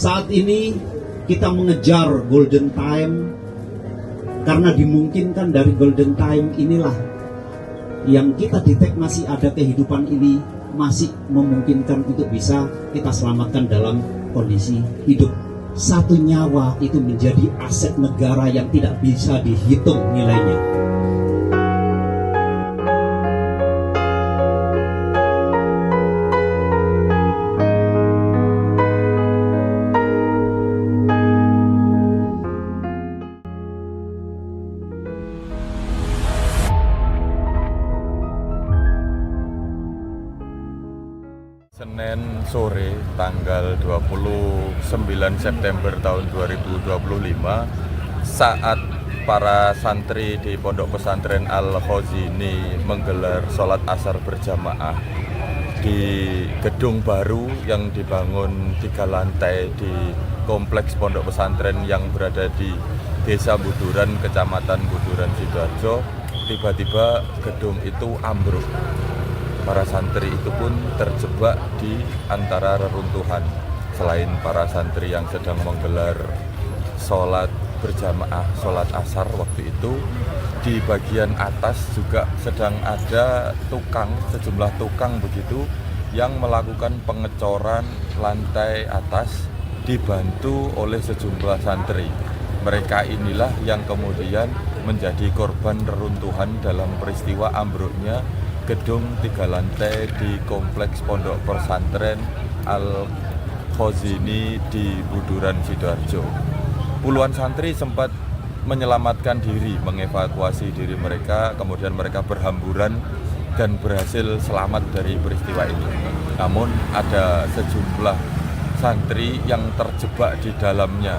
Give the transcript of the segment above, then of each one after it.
Saat ini kita mengejar golden time karena dimungkinkan dari golden time inilah yang kita detek masih ada kehidupan ini masih memungkinkan untuk bisa kita selamatkan dalam kondisi hidup. Satu nyawa itu menjadi aset negara yang tidak bisa dihitung nilainya. Senin sore tanggal 29 September tahun 2025 saat para santri di Pondok Pesantren Al-Khazini menggelar sholat asar berjamaah di gedung baru yang dibangun 3 lantai di kompleks Pondok Pesantren yang berada di Desa Buduran, Kecamatan Buduran, Sidoarjo. Tiba-tiba gedung itu ambruk. Para santri itu pun terjebak di antara reruntuhan. Selain para santri yang sedang menggelar sholat berjamaah, sholat asar waktu itu, di bagian atas juga sedang ada sejumlah tukang begitu, yang melakukan pengecoran lantai atas dibantu oleh sejumlah santri. Mereka inilah yang kemudian menjadi korban reruntuhan dalam peristiwa ambruknya gedung 3 lantai di kompleks Pondok Pesantren Al-Khazini di Buduran, Sidoarjo. Puluhan santri sempat menyelamatkan diri, mengevakuasi diri mereka, kemudian mereka berhamburan dan berhasil selamat dari peristiwa ini. Namun ada sejumlah santri yang terjebak di dalamnya.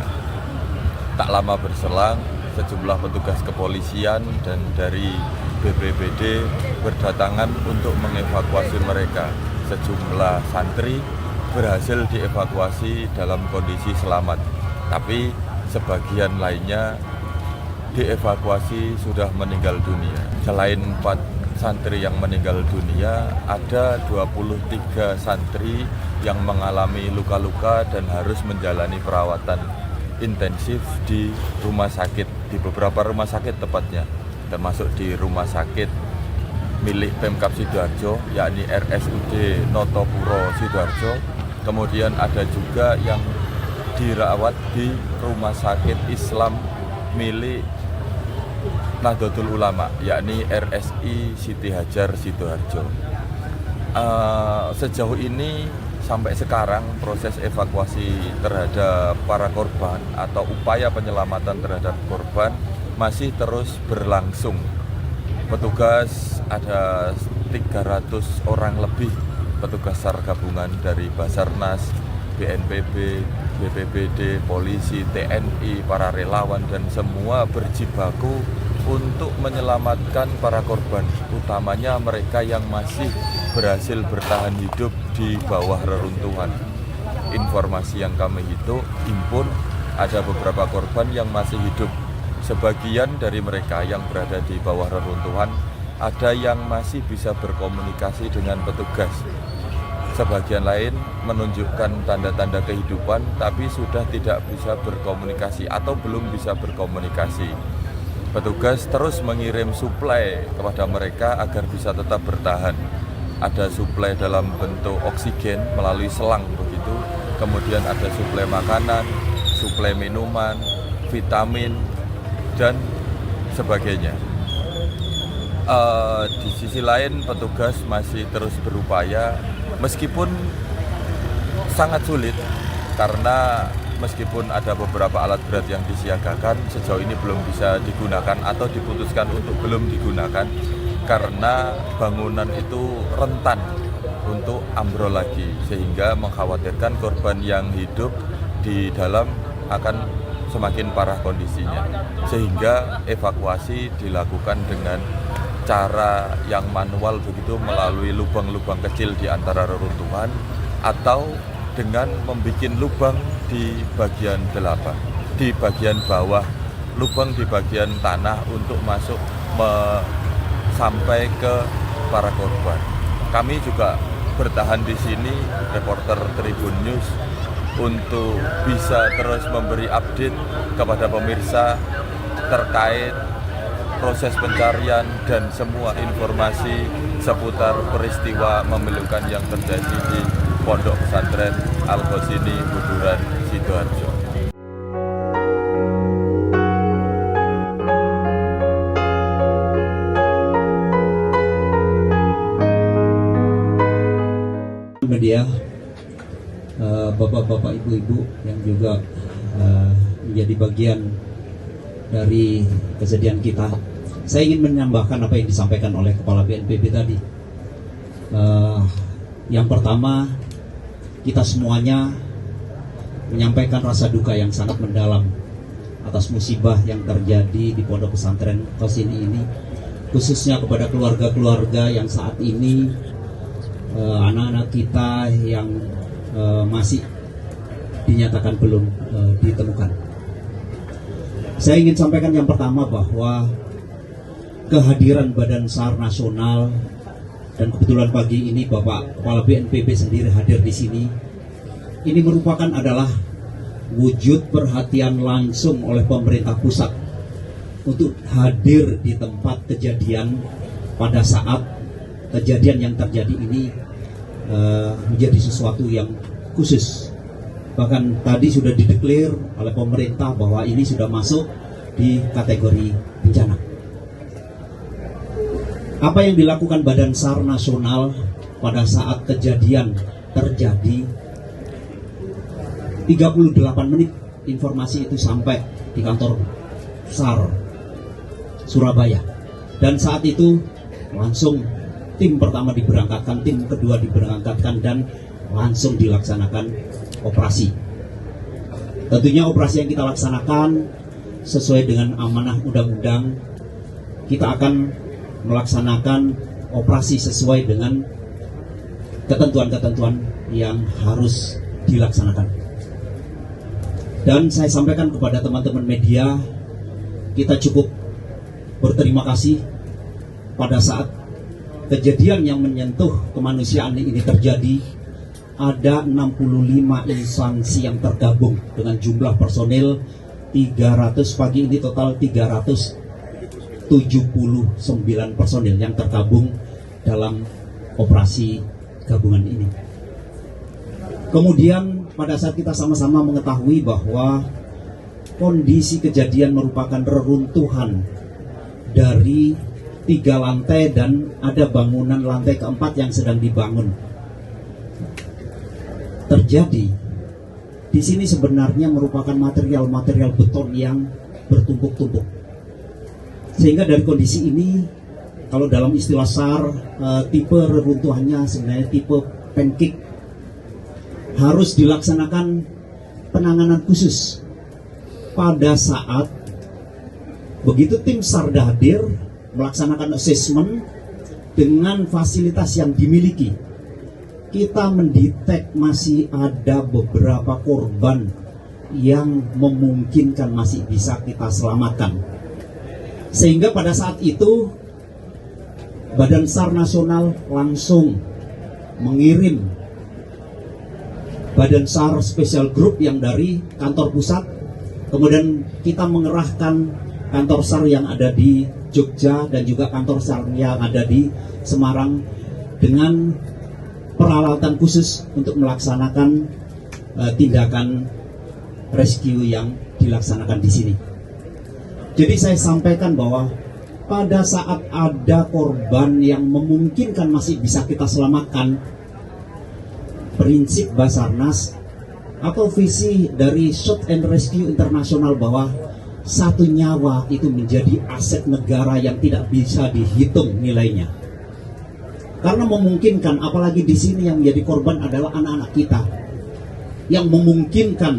Tak lama berselang, sejumlah petugas kepolisian dan dari BPBD berdatangan untuk mengevakuasi mereka. Sejumlah santri berhasil dievakuasi dalam kondisi selamat, tapi sebagian lainnya dievakuasi sudah meninggal dunia. Selain 4 santri yang meninggal dunia, ada 23 santri yang mengalami luka-luka dan harus menjalani perawatan intensif di rumah sakit, di beberapa rumah sakit tepatnya, termasuk di rumah sakit milik Pemkab Sidoarjo, yakni RSUD Notopuro Sidoarjo. Kemudian ada juga yang dirawat di rumah sakit Islam milik Nahdlatul Ulama, yakni RSI Siti Hajar Sidoarjo. Sejauh ini sampai sekarang proses evakuasi terhadap para korban atau upaya penyelamatan terhadap korban masih terus berlangsung. Petugas ada 300 orang lebih petugas SAR gabungan dari Basarnas, BNPB, BPBD, polisi, TNI, para relawan dan semua berjibaku untuk menyelamatkan para korban, utamanya mereka yang masih berhasil bertahan hidup di bawah reruntuhan. Informasi yang kami himpun, ada beberapa korban yang masih hidup. Sebagian dari mereka yang berada di bawah reruntuhan, ada yang masih bisa berkomunikasi dengan petugas. Sebagian lain menunjukkan tanda-tanda kehidupan, tapi sudah tidak bisa berkomunikasi atau belum bisa berkomunikasi. Petugas terus mengirim suplai kepada mereka agar bisa tetap bertahan. Ada suplai dalam bentuk oksigen melalui selang begitu, kemudian ada suplai makanan, suplai minuman, vitamin, dan sebagainya. Di sisi lain petugas masih terus berupaya meskipun sangat sulit, karena meskipun ada beberapa alat berat yang disiagakan, sejauh ini belum bisa digunakan atau diputuskan untuk belum digunakan karena bangunan itu rentan untuk ambrol lagi, sehingga mengkhawatirkan korban yang hidup di dalam akan semakin parah kondisinya, sehingga evakuasi dilakukan dengan cara yang manual begitu, melalui lubang-lubang kecil di antara reruntuhan atau dengan membuat lubang di bagian di bagian bawah, lubang di bagian tanah untuk masuk sampai ke para korban. Kami juga bertahan di sini, reporter Tribun News untuk bisa terus memberi update kepada pemirsa terkait proses pencarian dan semua informasi seputar peristiwa memilukan yang terjadi di Pondok Pesantren Al-Hosini, Buduran, Sidoarjo. Media, bapak-bapak, ibu-ibu yang juga menjadi bagian dari kesedihan kita. Saya ingin menambahkan apa yang disampaikan oleh Kepala BNPB tadi. Yang pertama, kita semuanya menyampaikan rasa duka yang sangat mendalam atas musibah yang terjadi di Pondok Pesantren Hosini ini, khususnya kepada keluarga-keluarga yang saat ini anak-anak kita yang masih dinyatakan belum ditemukan. Saya ingin sampaikan yang pertama bahwa kehadiran Badan SAR Nasional, dan kebetulan pagi ini Bapak Kepala BNPB sendiri hadir di sini, ini merupakan adalah wujud perhatian langsung oleh pemerintah pusat untuk hadir di tempat kejadian pada saat kejadian yang terjadi ini menjadi sesuatu yang khusus. Bahkan tadi sudah dideklar oleh pemerintah bahwa ini sudah masuk di kategori bencana. Apa yang dilakukan Badan SAR Nasional pada saat kejadian terjadi, 38 menit informasi itu sampai di kantor SAR Surabaya, dan saat itu langsung tim pertama diberangkatkan, tim kedua diberangkatkan, dan langsung dilaksanakan operasi. Tentunya operasi yang kita laksanakan sesuai dengan amanah undang-undang. Kita akan melaksanakan operasi sesuai dengan ketentuan-ketentuan yang harus dilaksanakan. Dan saya sampaikan kepada teman-teman media, kita cukup berterima kasih pada saat kejadian yang menyentuh kemanusiaan ini terjadi. Ada 65 instansi yang tergabung dengan jumlah personil 300, pagi ini total 379 personil yang tergabung dalam operasi gabungan ini. Kemudian pada saat kita sama-sama mengetahui bahwa kondisi kejadian merupakan reruntuhan dari 3 lantai dan ada bangunan lantai keempat yang sedang dibangun. Terjadi di sini sebenarnya merupakan material-material beton yang bertumpuk-tumpuk. Sehingga dari kondisi ini, kalau dalam istilah SAR, tipe reruntuhannya sebenarnya tipe pancake. Harus dilaksanakan penanganan khusus pada saat begitu tim SAR hadir melaksanakan assessment dengan fasilitas yang dimiliki. Kita mendetek masih ada beberapa korban yang memungkinkan masih bisa kita selamatkan. Sehingga pada saat itu Badan SAR Nasional langsung mengirim Badan SAR Special Group yang dari kantor pusat. Kemudian kita mengerahkan kantor SAR yang ada di Jogja dan juga kantor SAR yang ada di Semarang dengan peralatan khusus untuk melaksanakan tindakan rescue yang dilaksanakan di sini. Jadi saya sampaikan bahwa pada saat ada korban yang memungkinkan masih bisa kita selamatkan, prinsip Basarnas atau visi dari Search and Rescue Internasional bahwa satu nyawa itu menjadi aset negara yang tidak bisa dihitung nilainya. Karena memungkinkan, apalagi di sini yang menjadi korban adalah anak-anak kita, yang memungkinkan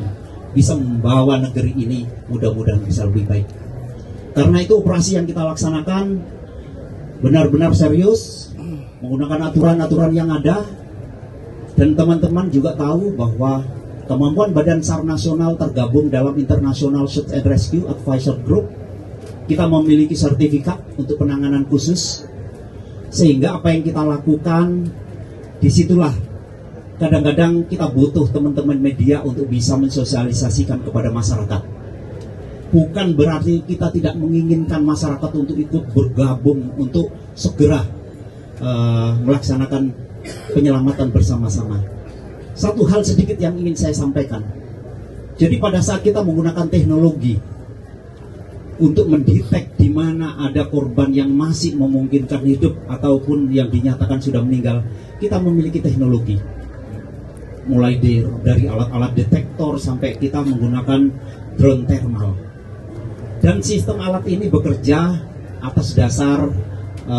bisa membawa negeri ini mudah-mudahan bisa lebih baik. Karena itu operasi yang kita laksanakan benar-benar serius, menggunakan aturan-aturan yang ada, dan teman-teman juga tahu bahwa kemampuan Badan SAR Nasional tergabung dalam International Search and Rescue Advisor Group. Kita memiliki sertifikat untuk penanganan khusus, sehingga apa yang kita lakukan disitulah kadang-kadang kita butuh teman-teman media untuk bisa mensosialisasikan kepada masyarakat. Bukan berarti kita tidak menginginkan masyarakat untuk ikut bergabung untuk segera melaksanakan penyelamatan bersama-sama. Satu hal sedikit yang ingin saya sampaikan. Jadi pada saat kita menggunakan teknologi untuk mendetek di mana ada korban yang masih memungkinkan hidup ataupun yang dinyatakan sudah meninggal, kita memiliki teknologi. Mulai dari alat-alat detektor sampai kita menggunakan drone thermal. Dan sistem alat ini bekerja atas dasar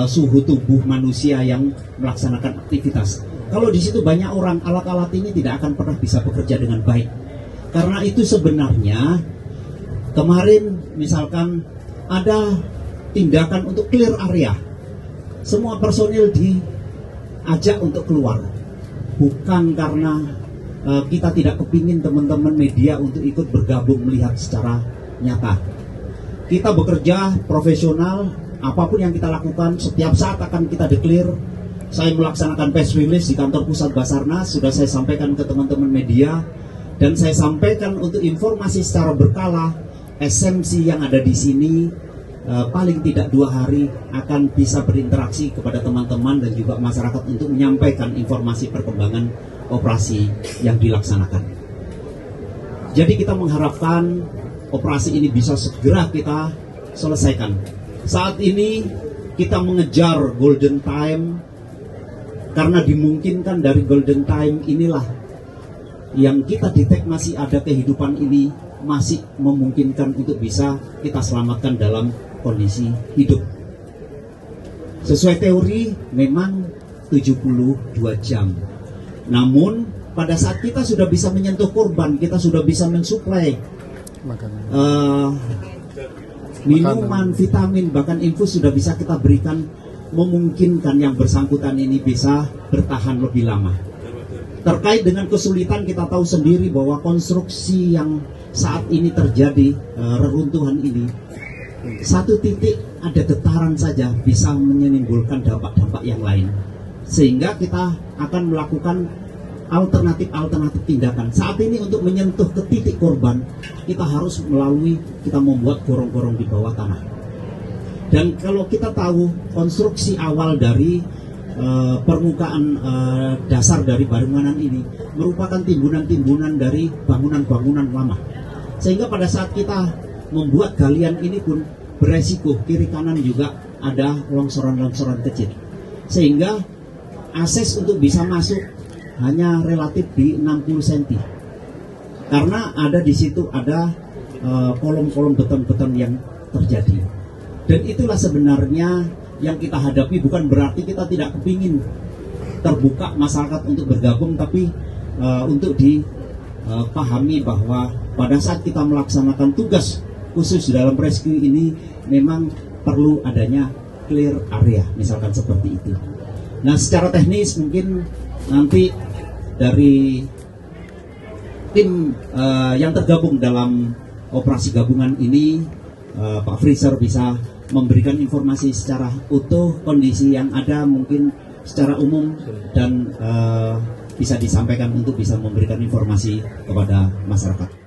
suhu tubuh manusia yang melaksanakan aktivitas. Kalau di situ banyak orang, alat-alat ini tidak akan pernah bisa bekerja dengan baik. Karena itu sebenarnya kemarin misalkan ada tindakan untuk clear area. Semua personil diajak untuk keluar. Bukan karena kita tidak kepingin teman-teman media untuk ikut bergabung melihat secara nyata. Kita bekerja profesional, apapun yang kita lakukan setiap saat akan kita declare. Saya melaksanakan press release di kantor pusat Basarnas, sudah saya sampaikan ke teman-teman media, dan saya sampaikan untuk informasi secara berkala. SMC yang ada di sini paling tidak 2 hari akan bisa berinteraksi kepada teman-teman dan juga masyarakat untuk menyampaikan informasi perkembangan operasi yang dilaksanakan. Jadi kita mengharapkan operasi ini bisa segera kita selesaikan. Saat ini kita mengejar golden time, karena dimungkinkan dari golden time inilah yang kita detek masih ada kehidupan ini masih memungkinkan untuk bisa kita selamatkan dalam kondisi hidup. Sesuai teori memang 72 jam. Namun pada saat kita sudah bisa menyentuh korban, kita sudah bisa mensuplai minuman, vitamin, bahkan infus sudah bisa kita berikan, memungkinkan yang bersangkutan ini bisa bertahan lebih lama. Terkait dengan kesulitan, kita tahu sendiri bahwa konstruksi yang saat ini terjadi, reruntuhan ini, satu titik ada getaran saja bisa menimbulkan dampak-dampak yang lain. Sehingga kita akan melakukan alternatif tindakan. Saat ini untuk menyentuh ke titik korban, kita harus kita membuat gorong-gorong di bawah tanah. Dan kalau kita tahu konstruksi awal dari permukaan dasar dari bangunan ini merupakan timbunan-timbunan dari bangunan-bangunan lama. Sehingga pada saat kita membuat galian ini pun beresiko kiri kanan juga ada longsoran-longsoran kecil. Sehingga akses untuk bisa masuk hanya relatif di 60 cm. Karena ada di situ ada kolom-kolom beton-beton yang terjadi. Dan itulah sebenarnya yang kita hadapi. Bukan berarti kita tidak kepingin terbuka masyarakat untuk bergabung, tapi untuk dipahami bahwa pada saat kita melaksanakan tugas khusus dalam rescue ini memang perlu adanya clear area, misalkan seperti itu. Nah, secara teknis mungkin nanti dari tim yang tergabung dalam operasi gabungan ini, Pak Freezer bisa memberikan informasi secara utuh kondisi yang ada mungkin secara umum dan bisa disampaikan untuk bisa memberikan informasi kepada masyarakat.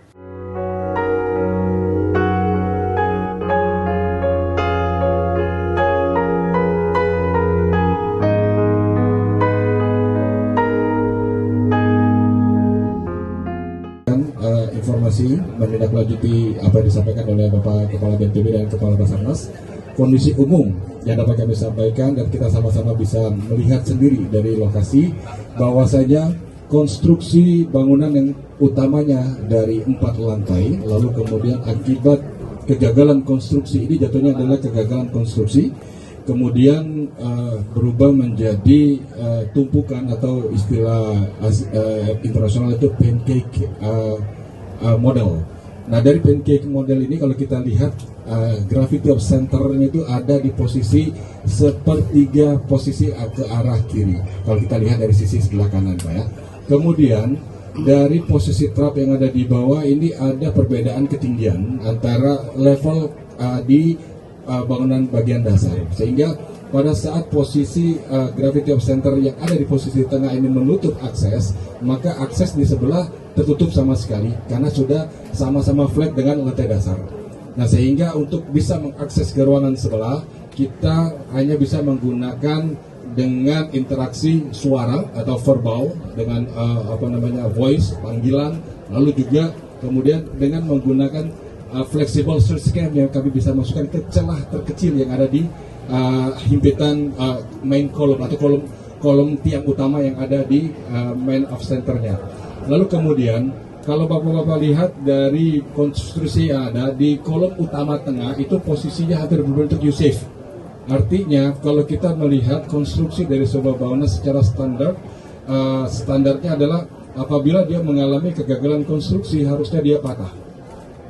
Informasi menindaklanjuti apa yang disampaikan oleh Bapak Kepala BNPB dan Kepala Basarnas. Kondisi umum yang dapat kami sampaikan dan kita sama-sama bisa melihat sendiri dari lokasi bahwasanya konstruksi bangunan yang utamanya dari 4 lantai, lalu kemudian akibat kegagalan konstruksi ini jatuhnya adalah kegagalan konstruksi, kemudian berubah menjadi tumpukan atau istilah internasional itu pancake model. Nah, dari pancake model ini kalau kita lihat gravity of centernya itu ada di posisi sepertiga posisi ke arah kiri. Kalau kita lihat dari sisi sebelah kanan, Pak ya. Kemudian dari posisi trap yang ada di bawah ini ada perbedaan ketinggian antara level di bangunan bagian dasar, sehingga pada saat posisi gravity of center yang ada di posisi tengah ini menutup akses, maka akses di sebelah tertutup sama sekali karena sudah sama-sama flat dengan lantai dasar. Nah, sehingga untuk bisa mengakses ke ruangan sebelah, kita hanya bisa menggunakan dengan interaksi suara atau verbal dengan voice, panggilan, lalu juga kemudian dengan menggunakan flexible search cam yang kami bisa masukkan ke celah terkecil yang ada di himpitan main column atau kolom tiang utama yang ada di main of centernya. Lalu kemudian kalau Bapak-Bapak lihat dari konstruksi yang ada di kolom utama tengah itu posisinya hampir berbentuk U-shape. Artinya kalau kita melihat konstruksi dari sebuah bangunan secara standar, standarnya adalah apabila dia mengalami kegagalan konstruksi harusnya dia patah,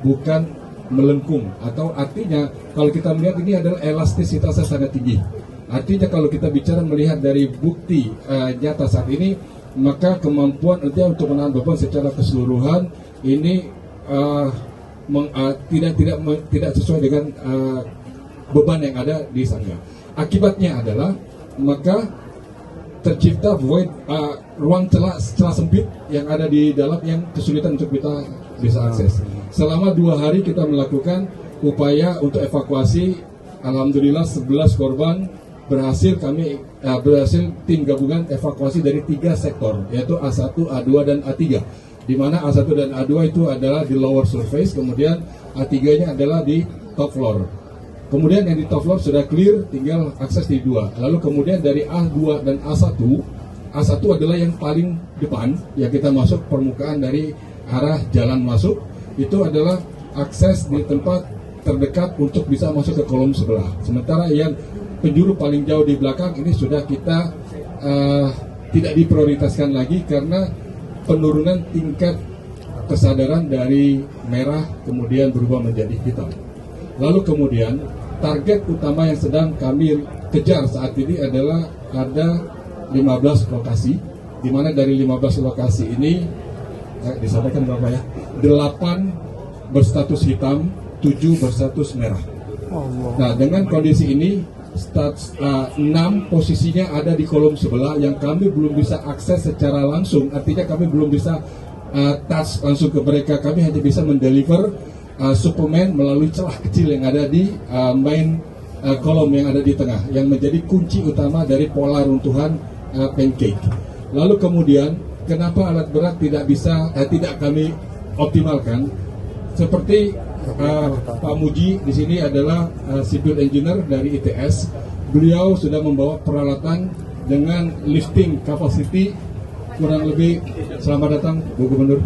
bukan melengkung. Atau artinya kalau kita melihat ini adalah elastisitasnya sangat tinggi. Artinya kalau kita bicara melihat dari bukti nyata saat ini, maka kemampuan dia untuk menahan beban secara keseluruhan ini tidak sesuai dengan beban yang ada di sana. Akibatnya adalah maka tercipta void, ruang celah sempit yang ada di dalam yang kesulitan untuk kita bisa akses. Selama 2 hari kita melakukan upaya untuk evakuasi, alhamdulillah 11 korban berhasil tim gabungan evakuasi dari 3 sektor, yaitu A1, A2 dan A3. Di mana A1 dan A2 itu adalah di lower surface, kemudian A3-nya adalah di top floor. Kemudian yang di top floor sudah clear, tinggal akses di 2. Lalu kemudian dari A2 dan A1 adalah yang paling depan, yang kita masuk permukaan dari arah jalan masuk, itu adalah akses di tempat terdekat untuk bisa masuk ke kolom sebelah. Sementara yang penjuru paling jauh di belakang ini sudah kita tidak diprioritaskan lagi karena penurunan tingkat kesadaran dari merah kemudian berubah menjadi hitam. Lalu kemudian target utama yang sedang kami kejar saat ini adalah ada 15 lokasi, di mana dari 15 lokasi ini disampaikan Bapak ya, 8 berstatus hitam, 7 berstatus merah. Nah, dengan kondisi ini 6 posisinya ada di kolom sebelah yang kami belum bisa akses secara langsung, artinya kami belum bisa touch langsung ke mereka. Kami hanya bisa mendeliver suplemen melalui celah kecil yang ada di main kolom yang ada di tengah, yang menjadi kunci utama dari pola runtuhan pancake. Lalu kemudian kenapa alat berat tidak kami optimalkan? Seperti Pak Muji di sini adalah civil engineer dari ITS. Beliau sudah membawa peralatan dengan lifting capacity kurang lebih, selamat datang Bu Gubernur.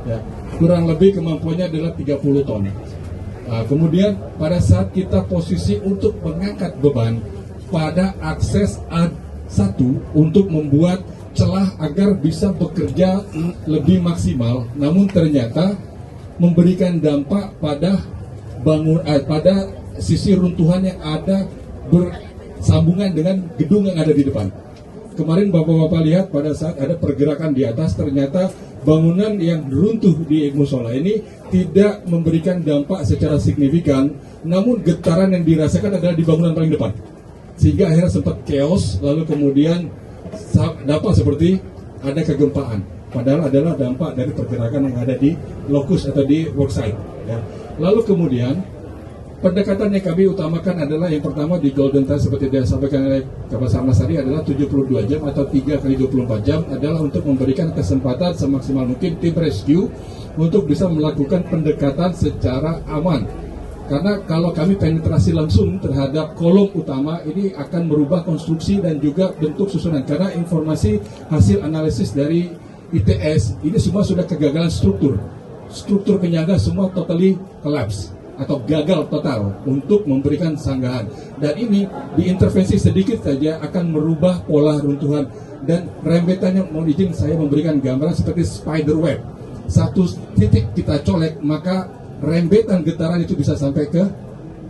Ya, kurang lebih kemampuannya adalah 30 ton. Kemudian pada saat kita posisi untuk mengangkat beban pada akses A1 untuk membuat celah agar bisa bekerja lebih maksimal, namun ternyata memberikan dampak pada pada sisi runtuhan yang ada bersambungan dengan gedung yang ada di depan. Kemarin Bapak-Bapak lihat pada saat ada pergerakan di atas, ternyata bangunan yang runtuh di musola ini tidak memberikan dampak secara signifikan, namun getaran yang dirasakan adalah di bangunan paling depan, sehingga akhirnya sempat chaos. Lalu kemudian dapat seperti ada kegempaan, padahal adalah dampak dari pergerakan yang ada di lokus atau di worksite ya. Lalu kemudian pendekatan yang kami utamakan adalah yang pertama di golden time seperti yang disampaikan oleh Kabasarnas tadi adalah 72 jam atau 3 kali 24 jam adalah untuk memberikan kesempatan semaksimal mungkin tim rescue untuk bisa melakukan pendekatan secara aman. Karena kalau kami penetrasi langsung terhadap kolom utama ini akan merubah konstruksi dan juga bentuk susunan, karena informasi hasil analisis dari ITS ini semua sudah kegagalan struktur penyangga semua totally collapse atau gagal total untuk memberikan sanggahan, dan ini diintervensi sedikit saja akan merubah pola runtuhan. Dan rembetannya, mohon izin saya memberikan gambaran seperti spider web, satu titik kita colek maka rembetan getaran itu bisa sampai ke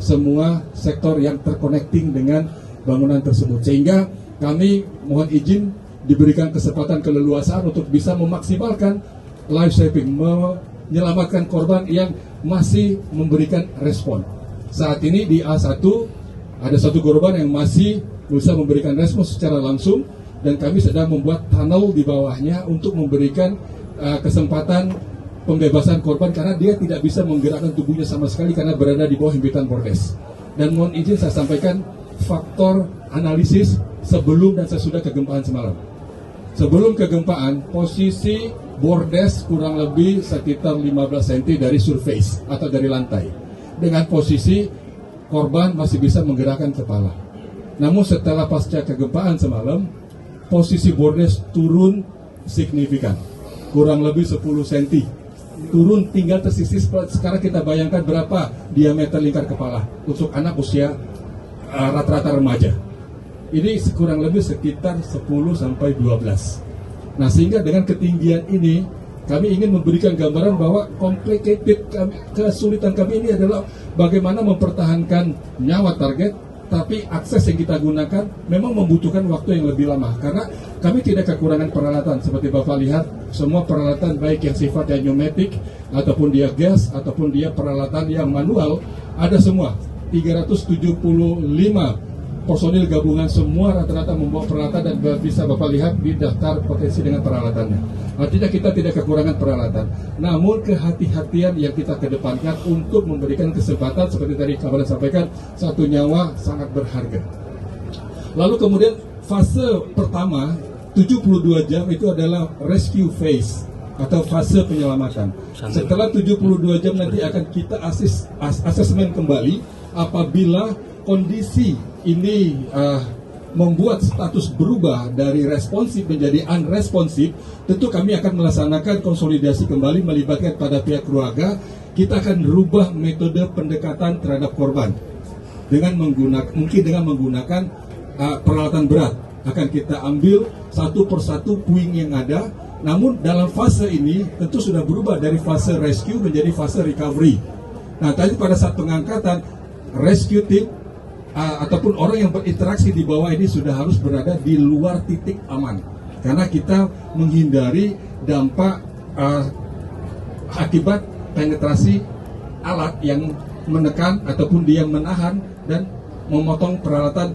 semua sektor yang terconnecting dengan bangunan tersebut, sehingga kami mohon izin diberikan kesempatan keleluasaan untuk bisa memaksimalkan life saving, menyelamatkan korban yang masih memberikan respon. Saat ini di A1 Ada satu korban yang masih bisa memberikan respon secara langsung, dan kami sedang membuat tunnel di bawahnya untuk memberikan kesempatan pembebasan korban karena dia tidak bisa menggerakkan tubuhnya sama sekali karena berada di bawah himpitan bordes. Dan mohon izin saya sampaikan faktor analisis sebelum dan sesudah kegempaan semalam. Sebelum kegempaan, posisi bordes kurang lebih sekitar 15 cm dari surface atau dari lantai. Dengan posisi korban masih bisa menggerakkan kepala. Namun setelah pasca kegempaan semalam, posisi bordes turun signifikan, kurang lebih 10 cm. Turun tinggal tersisih. Sekarang kita bayangkan berapa diameter lingkar kepala untuk anak usia rata-rata remaja. Ini kurang lebih sekitar 10 sampai 12. Nah, sehingga dengan ketinggian ini kami ingin memberikan gambaran bahwa kesulitan kami ini adalah bagaimana mempertahankan nyawa target, tapi akses yang kita gunakan memang membutuhkan waktu yang lebih lama karena kami tidak kekurangan peralatan. Seperti Bapak lihat, semua peralatan baik yang sifatnya pneumatik ataupun dia gas ataupun dia peralatan yang manual ada semua. 375 personil gabungan semua rata-rata membawa peralatan dan bisa Bapak lihat di daftar potensi dengan peralatannya. Artinya kita tidak kekurangan peralatan. Namun kehati-hatian yang kita kedepankan untuk memberikan kesempatan seperti tadi Kapolres sampaikan, satu nyawa sangat berharga. Lalu kemudian fase pertama 72 jam itu adalah rescue phase atau fase penyelamatan. Setelah 72 jam nanti akan kita asesmen kembali apabila kondisi ini membuat status berubah dari responsif menjadi unresponsif, tentu kami akan melaksanakan konsolidasi kembali melibatkan pada pihak keluarga. Kita akan merubah metode pendekatan terhadap korban dengan menggunakan peralatan berat. Akan kita ambil satu persatu puing yang ada. Namun dalam fase ini tentu sudah berubah dari fase rescue menjadi fase recovery. Nah, tadi pada saat pengangkatan rescue team ataupun orang yang berinteraksi di bawah ini sudah harus berada di luar titik aman karena kita menghindari dampak akibat penetrasi alat yang menekan ataupun dia menahan dan memotong peralatan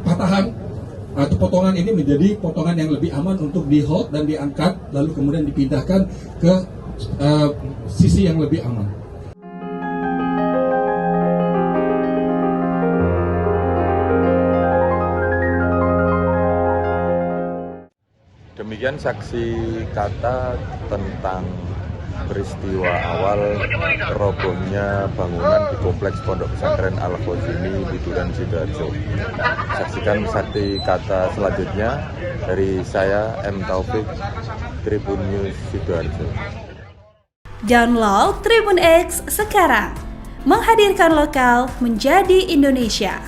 patahan atau potongan ini menjadi potongan yang lebih aman untuk di hold dan diangkat lalu kemudian dipindahkan ke sisi yang lebih aman. Demikian saksi kata tentang peristiwa awal robohnya bangunan di Kompleks Pondok Pesantren Al-Khozini di Duren Sidoarjo. Saksikan saksi kata selanjutnya dari saya M. Taufik, Tribun News Sidoarjo. Download Tribun X sekarang, menghadirkan lokal menjadi Indonesia.